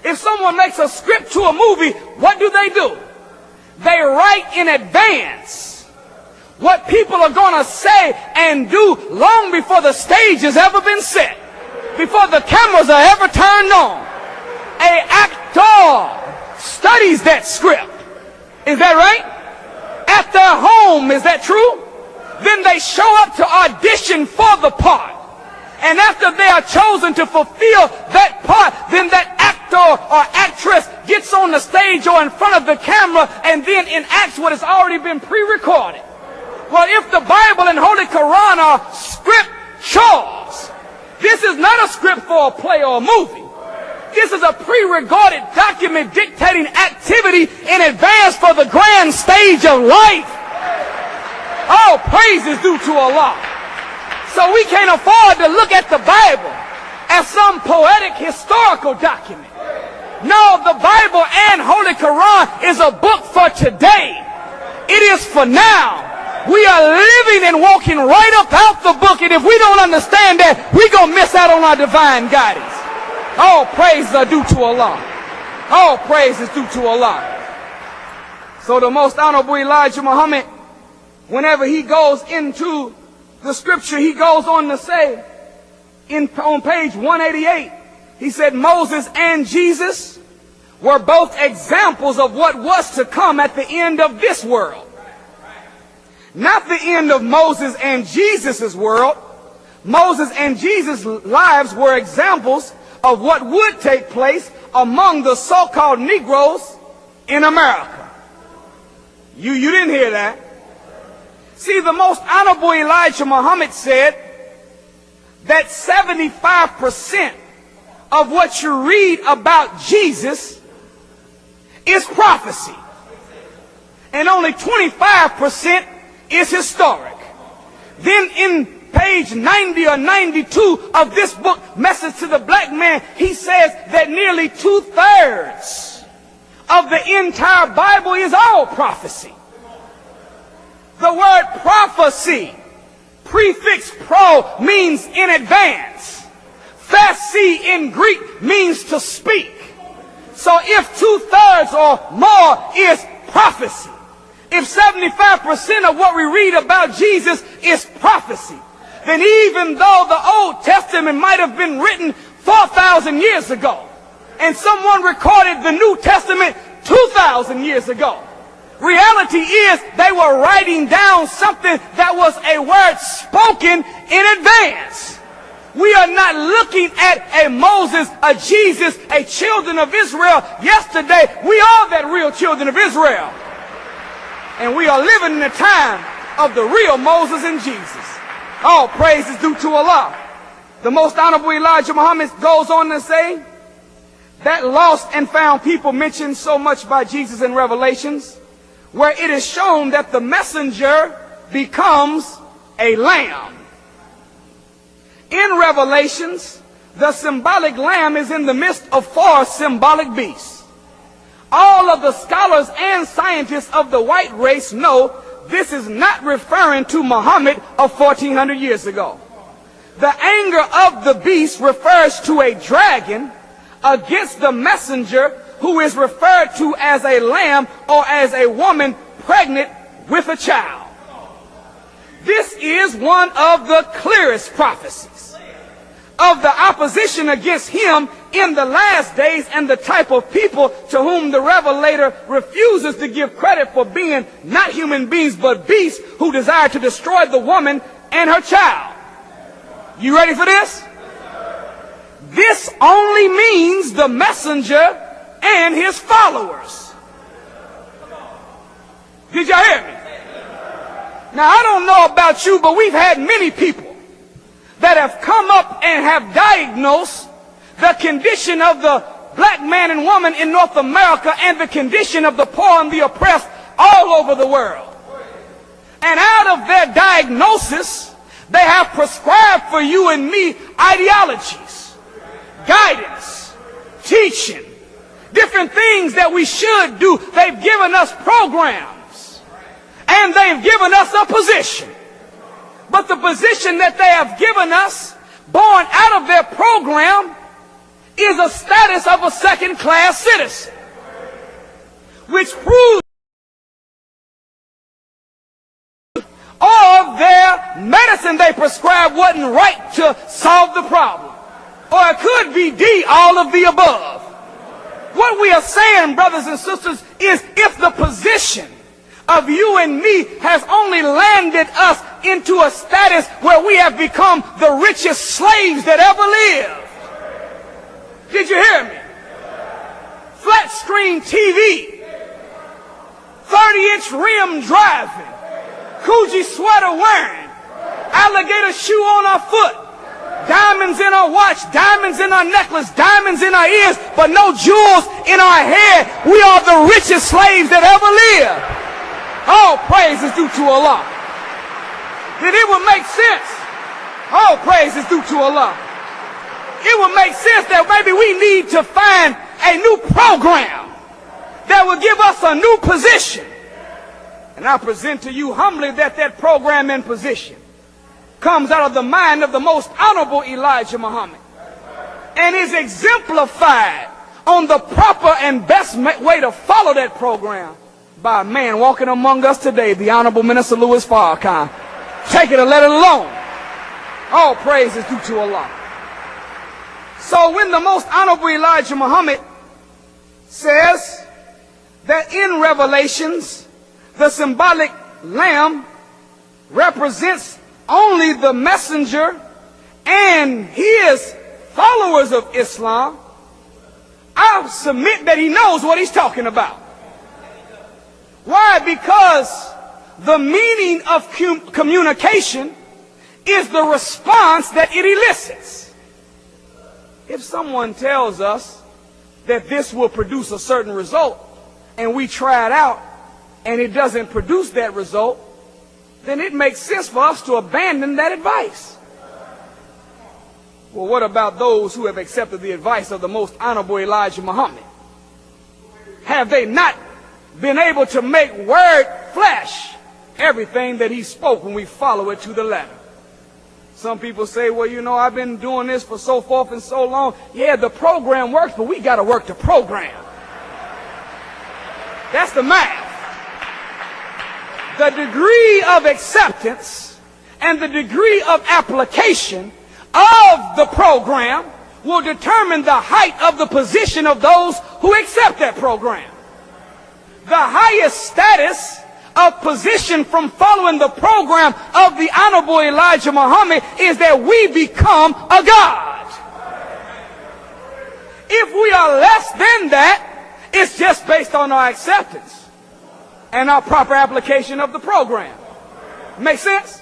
If someone makes a script to a movie, what do? They write in advance what people are going to say and do long before the stage has ever been set, before the cameras are ever turned on. An actor studies that script. Is that right? At their home, is that true? Then they show up to audition for the part. And after they are chosen to fulfill that part, then that actor or actress gets on the stage or in front of the camera and then enacts what has already been pre-recorded. Well, if the Bible and Holy Quran are scriptures, this is not a script for a play or a movie. This is a pre-recorded document dictating activity in advance for the grand stage of life. All praise is due to Allah. So we can't afford to look at the Bible as some poetic historical document. No, the Bible and Holy Quran is a book for today. It is for now. We are living and walking right up out the book, and if we don't understand that, we're going to miss out on our divine guidance. All praises are due to Allah. All praise is due to Allah. So the most honorable Elijah Muhammad, whenever he goes into the scripture, he goes on to say, on page 188, he said Moses and Jesus were both examples of what was to come at the end of this world. Not the end of Moses and Jesus' world. Moses and Jesus' lives were examples of what would take place among the so-called Negroes in America. You didn't hear that. See, the most honorable Elijah Muhammad said that 75% of what you read about Jesus is prophecy, and only 25% is historic. Then in page 90 or 92 of this book, Message to the Black Man, he says that nearly 2/3 of the entire Bible is all prophecy. The word prophecy, prefix pro, means in advance. Fasci in Greek means to speak. So if 2/3 or more is prophecy, if 75% of what we read about Jesus is prophecy, then even though the Old Testament might have been written 4,000 years ago, and someone recorded the New Testament 2,000 years ago, reality is they were writing down something that was a word spoken in advance. We are not looking at a Moses, a Jesus, a children of Israel yesterday. We are that real children of Israel. And we are living in the time of the real Moses and Jesus. All praise is due to Allah. The most honorable Elijah Muhammad goes on to say that lost and found people mentioned so much by Jesus in Revelations, where it is shown that the messenger becomes a lamb. In Revelations, the symbolic lamb is in the midst of 4 symbolic beasts. All of the scholars and scientists of the white race know this is not referring to Muhammad of 1400 years ago. The anger of the beast refers to a dragon against the messenger, who is referred to as a lamb or as a woman pregnant with a child. This is one of the clearest prophecies of the opposition against him in the last days and the type of people to whom the Revelator refuses to give credit for being not human beings but beasts who desire to destroy the woman and her child. You ready for this? This only means the messenger and his followers. Did y'all hear me? Now, I don't know about you, but we've had many people that have come up and have diagnosed the condition of the black man and woman in North America and the condition of the poor and the oppressed all over the world. And out of their diagnosis, they have prescribed for you and me ideologies, guidance, teaching, different things that we should do. They've given us programs, and they've given us a position. But the position that they have given us, born out of their program, is a status of a second-class citizen, which proves all of their medicine they prescribed wasn't right to solve the problem. Or it could be D, all of the above. What we are saying, brothers and sisters, is if the position of you and me has only landed us into a status where we have become the richest slaves that ever lived. Did you hear me? Flat screen TV, 30-inch rim driving, Coogee sweater wearing, alligator shoe on our foot, diamonds in our watch, diamonds in our necklace, diamonds in our ears, but no jewels in our head. We are the richest slaves that ever lived. All praise is due to Allah. Then it would make sense. All praise is due to Allah. It would make sense that maybe we need to find a new program that will give us a new position. And I present to you humbly that that program and position comes out of the mind of the most honorable Elijah Muhammad and is exemplified on the proper and best way to follow that program by a man walking among us today, the Honorable Minister Louis Farrakhan. Take it or let it alone. All praise is due to Allah. So when the most honorable Elijah Muhammad says that in Revelations, the symbolic lamb represents only the messenger and his followers of Islam, I submit that he knows what he's talking about. Why? Because the meaning of communication is the response that it elicits. If someone tells us that this will produce a certain result and we try it out and it doesn't produce that result, then it makes sense for us to abandon that advice. Well, what about those who have accepted the advice of the most honorable Elijah Muhammad? Have they not been able to make word flesh everything that he spoke when we follow it to the letter? Some people say, well, you know, I've been doing this for so forth and so long. Yeah, the program works, but we got to work the program. That's the math. The degree of acceptance and the degree of application of the program will determine the height of the position of those who accept that program. The highest status of position from following the program of the Honorable Elijah Muhammad is that we become a God. If we are less than that, it's just based on our acceptance and our proper application of the program. Make sense?